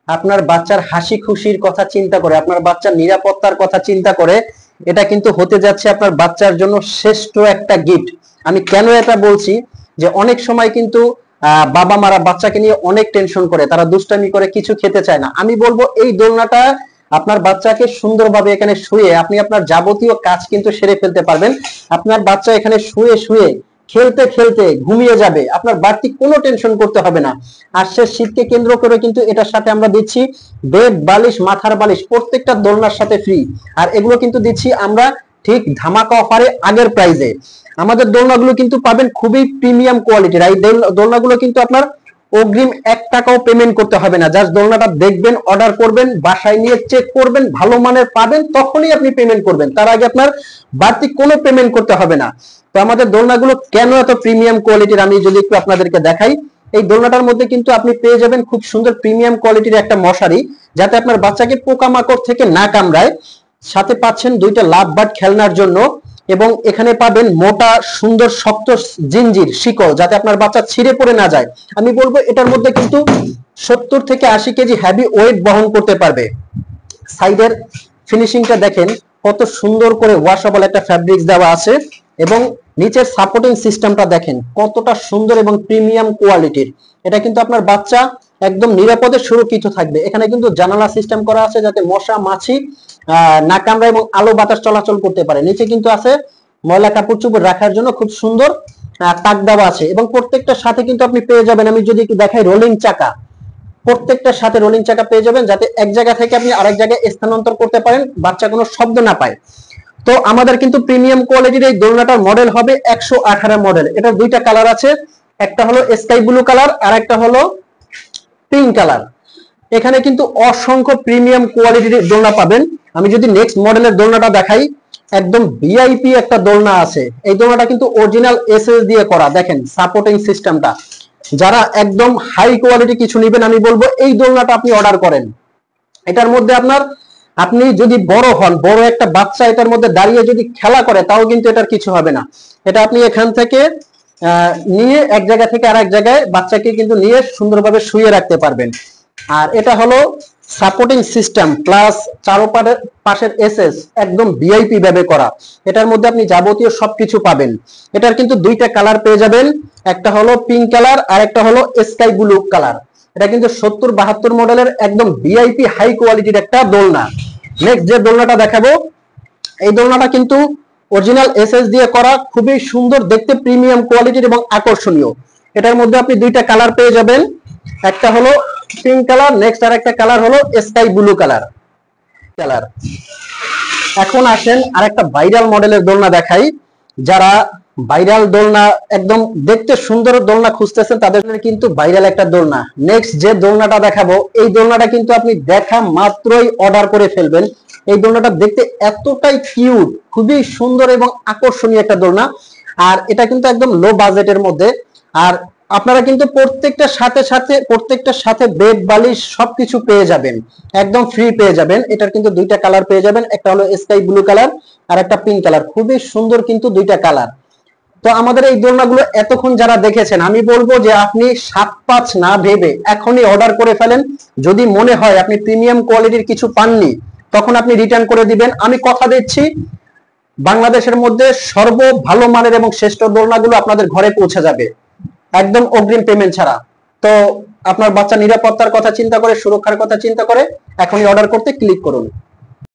আপনার বাচ্চার হাসি খুশির কথা চিন্তা করে, আপনার বাচ্চার নিরাপত্তার কথা চিন্তা করে এটা কিন্তু হতে যাচ্ছে আপনার বাচ্চার জন্য শ্রেষ্ঠ একটা গিফট। আমি কেন এটা বলছি, যে অনেক সময় কিন্তু বাবা মারা বাচ্চাকে নিয়ে অনেক টেনশন করে, তারা দুষ্টামি করে, কিছু খেতে চায় না। আমি বলবো এই দোলনাটা আপনার বাচ্চাকে সুন্দরভাবে এখানে শুয়ে আপনি আপনার যাবতীয় কাজ কিন্তু সেরে ফেলতে পারবেন। আপনার বাচ্চা এখানে শুয়ে শুয়ে খেলতে খেলতে ঘুমিয়ে যাবে, আপনার বাড়তি কোনো টেনশন করতে হবে না। আর সে শীতকে কেন্দ্র করে কিন্তু এটার সাথে আমরা দিচ্ছি বেড বালিশ, মাথার বালিশ প্রত্যেকটা দোলনার সাথে ফ্রি। আর এগুলো কিন্তু দিচ্ছি আমরা ঠিক ধামাকা অফারে আগের প্রাইজে। আমাদের দোলনাগুলো কিন্তু পাবেন খুবই প্রিমিয়াম কোয়ালিটির। এই দোলনাগুলো কিন্তু আপনার অগ্রিম 1 টাকাও পেমেন্ট করতে হবে না। জাস্ট দোলনাটা দেখবেন, অর্ডার করবেন, বাসায় নিয়ে চেক করবেন, ভালো মানের পাবেন, তখনই আপনি পেমেন্ট করবেন। তার আগে আপনার বাড়তি কোনো পেমেন্ট করতে হবে না। তো আমাদের দোলনাগুলো কেন এত প্রিমিয়াম কোয়ালিটির আমি যদি একটু আপনাদেরকে দেখাই। এই দোলনাটার মধ্যে কিন্তু আপনি পেয়ে যাবেন খুব সুন্দর প্রিমিয়াম কোয়ালিটির একটা মশারি, যাতে আপনার বাচ্চাকে পোকামাকড় থেকে না কামড়ায়। সাথে পাচ্ছেন 2টা লাভ বার্ড খেলনার জন্য, এবং এখানে পাবেন মোটা সুন্দর শক্ত জিঞ্জির শিকল, যাতে আপনার বাচ্চা ছিঁড়ে পড়ে না যায়। আমি বলবো এটার মধ্যে কিন্তু 70 থেকে 80 কেজি হেভি ওয়েট বহন করতে পারবে। সাইডের ফিনিশিংটা দেখেন কত সুন্দর করে ওয়াশেবল একটা ফ্যাব্রিক্স দেওয়া আছে, এবং নিচের সাপোর্টিং সিস্টেমটা দেখেন কতটা সুন্দর এবং প্রিমিয়াম কোয়ালিটির। এটা কিন্তু আপনার বাচ্চা একদম নিরাপদে সুরক্ষিত থাকবে। এখানে কিন্তু জানালা সিস্টেম করা আছে, যাতে মশা মাছি না কামড়ায় এবং আলো বাতাস চলাচল করতে পারে। নিচে কিন্তু আছে ময়লা কাপড় চোপড় রাখার জন্য খুব সুন্দর তাক দেওয়া আছে, এবং প্রত্যেকটার সাথে কিন্তু আপনি পেয়ে যাবেন, আমি যদি একটু দেখাই, রোলিং চাকা। প্রত্যেকটার সাথে রোলিং চাকা পেয়ে যাবেন, যাতে এক জায়গা থেকে আপনি আরেক জায়গায় স্থানান্তর করতে পারেন, বাচ্চা কোনো শব্দ না পায়। তো আমাদের কিন্তু প্রিমিয়াম কোয়ালিটির এই দোলনাটার মডেল হবে 118 মডেল। এটার 2টা কালার আছে, একটা হলো স্কাই ব্লু কালার আর একটা হলো পিঙ্ক কালার। এখানে কিন্তু অসংখ্য প্রিমিয়াম কোয়ালিটির দোলনা পাবেন। আমি যদি নেক্সট মডেলের দোলনাটা দেখাই, একদম ভিআইপি একটা দোলনা আছে। এই দোলনাটা কিন্তু অরিজিনাল এসএস দিয়ে করা, দেখেন সাপোর্টিং সিস্টেমটা। যারা একদম হাই কোয়ালিটি কিছু নেবেন, আমি বলবো এই দোলনাটা আপনি অর্ডার করেন। এটার মধ্যে আপনি যদি বড় হন, বড় একটা বাচ্চা এটার মধ্যে দাঁড়িয়ে যদি খেলা করে, তাও কিন্তু এটার কিছু হবে না। এটা আপনি এখান থেকে নিয়ে এক জায়গা থেকে আরেক জায়গায় বাচ্চাকে কিন্তু নিয়ে সুন্দরভাবে শুয়ে রাখতে পারবেন। আর এটা হলো সাপোর্টিং সিস্টেম প্লাস পাশের এসএস, একদম ভিআইপি ভাবে করা। এটার মধ্যে আপনি যাবতীয় সবকিছু পাবেন। এটার কিন্তু 2টা কালার পেয়ে যাবেন, একটা হলো পিঙ্ক কালার আর একটা হলো স্কাই ব্লু কালার। এটা কিন্তু 70-72 মডেলের একদম ভিআইপি হাই কোয়ালিটির একটা দোলনা। নেক্সট যে দোলনাটা দেখাবো, এই দোলনাটা কিন্তু অরিজিনাল এসএস দিয়ে করা, খুবই সুন্দর দেখতে, প্রিমিয়াম কোয়ালিটির এবং আকর্ষণীয়। এটার মধ্যে আপনি 2টা কালার পেয়ে যাবেন, একটা হলো পিঙ্ক কালার, নেক্সট আর একটা কালার হলো স্কাই ব্লু কালার। এখন আসেন আরেকটা ভাইরাল মডেলের দোলনা দেখাই। যারা ভাইরাল দোলনা একদম দেখতে সুন্দর দোলনা খুঁজতেছেন, তাদের কিন্তু ভাইরাল একটা দোলনা। নেক্সট যে দোলনাটা দেখাবো, এই দোলনাটা কিন্তু আপনি দেখা মাত্রই অর্ডার করে ফেলবেন। এই দোলনাটা দেখতে এতটাই কিউট, খুবই সুন্দর এবং আকর্ষণীয় একটা দোলনা। আর এটা কিন্তু একদম লো বাজেটের মধ্যে। আর আপনারা কিন্তু প্রত্যেকটার সাথে বেড বালিশ সবকিছু পেয়ে যাবেন, একদম ফ্রি পেয়ে যাবেন। এটার কিন্তু 2টা কালার পেয়ে যাবেন, একটা হলো স্কাই ব্লু কালার আর একটা পিঙ্ক কালার। খুবই সুন্দর কিন্তু 2টা কালার। তো আমাদের এই দোলনাগুলো এতক্ষণ যারা দেখেছেন, আমি বলবো যে আপনি 7-5 না ভেবে এখনই অর্ডার করে ফেলেন। যদি মনে হয় আপনি প্রিমিয়াম কোয়ালিটির কিছু পাননি, তখন আপনি রিটার্ন করে দিবেন। আমি কথা দিচ্ছি, বাংলাদেশের মধ্যে সর্ব ভালো মানের এবং শ্রেষ্ঠ দোলনাগুলো আপনাদের ঘরে পৌঁছে যাবে, একদম অগ্রিম পেমেন্ট ছাড়া। তো আপনার বাচ্চা নিরাপত্তার কথা চিন্তা করে, সুরক্ষার কথা চিন্তা করে এখনই অর্ডার করতে ক্লিক করুন।